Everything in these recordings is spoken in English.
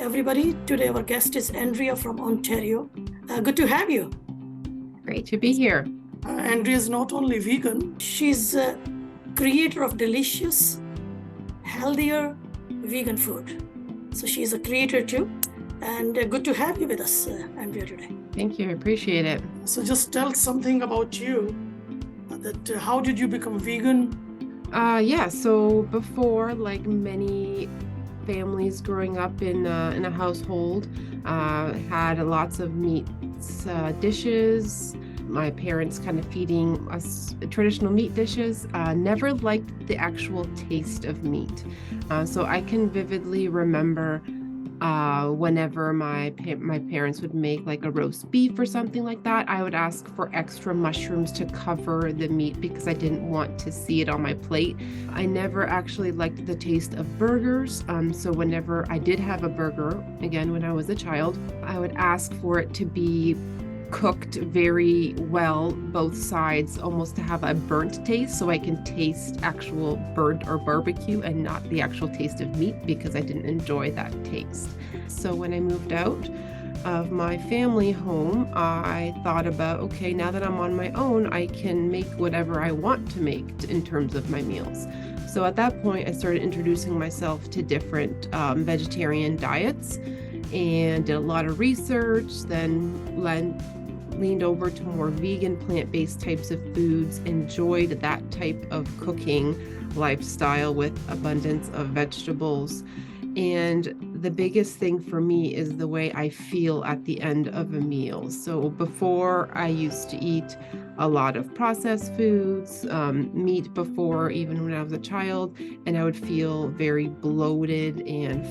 everybody. Today our guest is Andrea from Ontario. Good to have you. Great to be here. Andrea is not only vegan, she's a creator of delicious, healthier vegan food. So she's a creator too. And good to have you with us, Andrea, today. Thank you. I appreciate it. So just tell something about you. How did you become vegan? So before, like many families growing up in a household, had lots of meat dishes. My parents kind of feeding us traditional meat dishes. Never liked the actual taste of meat. So I can vividly remember whenever my parents would make like a roast beef or something like that, I would ask for extra mushrooms to cover the meat because I didn't want to see it on my plate. I never actually liked the taste of burgers. So whenever I did have a burger, again, when I was a child, I would ask for it to be cooked very well, both sides, almost to have a burnt taste, so I can taste actual burnt or barbecue and not the actual taste of meat because I didn't enjoy that taste. So when I moved out of my family home, I thought about, okay, now that I'm on my own, I can make whatever I want to make in terms of my meals. So at that point, I started introducing myself to different vegetarian diets and did a lot of research, then leaned over to more vegan, plant-based types of foods, enjoyed that type of cooking lifestyle with abundance of vegetables. And the biggest thing for me is the way I feel at the end of a meal. So before, I used to eat a lot of processed foods, meat before, even when I was a child, and I would feel very bloated and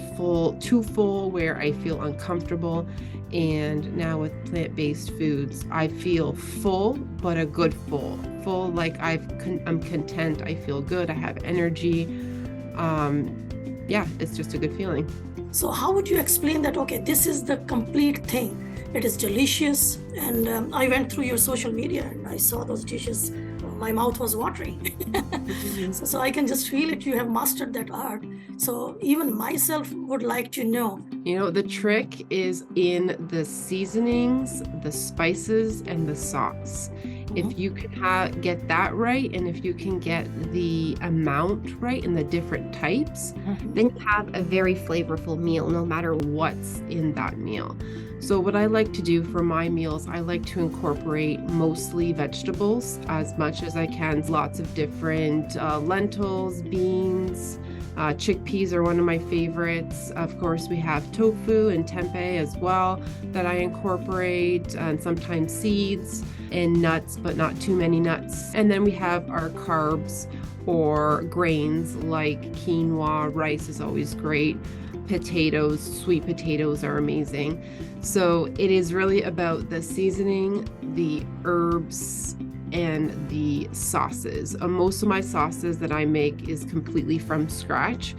too full, where I feel uncomfortable. And now with plant-based foods, I feel full, but a good full like I'm content, I feel good, I have energy. It's just a good feeling. So how would you explain that, okay, this is the complete thing? It is delicious. And I went through your social media and I saw those dishes. My mouth was watering. so I can just feel it. You have mastered that art. So even myself would like to know. The trick is in the seasonings, the spices, and the sauce. If you can get that right, and if you can get the amount right in the different types, then you have a very flavorful meal, no matter what's in that meal. So what I like to do for my meals, I like to incorporate mostly vegetables as much as I can. Lots of different lentils, beans, chickpeas are one of my favorites. Of course, we have tofu and tempeh as well that I incorporate, and sometimes seeds and nuts, but not too many nuts. And then we have our carbs or grains like quinoa. Rice is always great. Potatoes, sweet potatoes are amazing. So it is really about the seasoning, the herbs, and the sauces. Most of my sauces that I make is completely from scratch.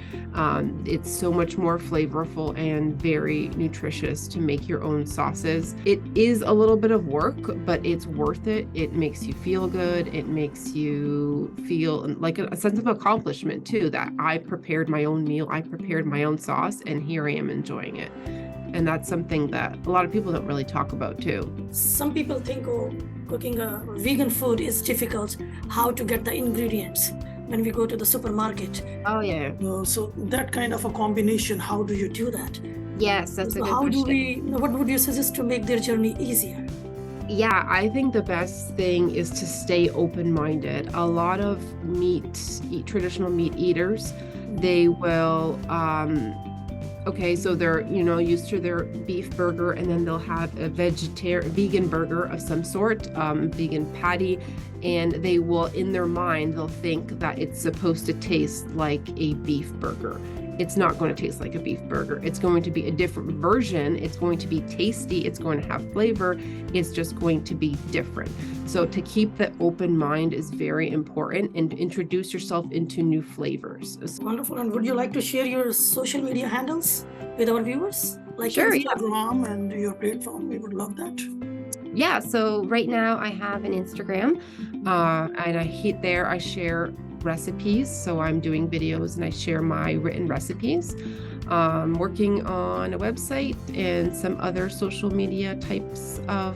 It's so much more flavorful and very nutritious to make your own sauces. It is a little bit of work, but it's worth it. It makes you feel good. It makes you feel like a sense of accomplishment too, that I prepared my own meal, I prepared my own sauce, and here I am enjoying it. And that's something that a lot of people don't really talk about too. Some people think, cooking a vegan food is difficult. How to get the ingredients when we go to the supermarket? Oh yeah. So that kind of a combination, how do you do that? Yes, that's a good question. What would you suggest to make their journey easier? Yeah, I think the best thing is to stay open-minded. A lot of traditional meat eaters, they will so they're, used to their beef burger, and then they'll have a vegan burger of some sort, vegan patty, and they will, in their mind, they'll think that it's supposed to taste like a beef burger. It's not going to taste like a beef burger. It's going to be a different version. It's going to be tasty. It's going to have flavor. It's just going to be different. So to keep the open mind is very important, and introduce yourself into new flavors. Wonderful. And would you like to share your social media handles with our viewers? Like sure, Instagram and your platform. We would love that. Yeah, so right now I have an Instagram, and I share recipes. So I'm doing videos and I share my written recipes. Working on a website and some other social media types of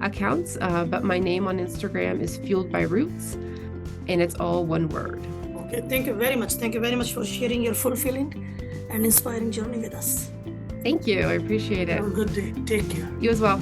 accounts. But my name on Instagram is Fueled by Roots, and it's all one word. Okay, thank you very much. Thank you very much for sharing your fulfilling and inspiring journey with us. Thank you. I appreciate it. Have a good day. Take care. You as well.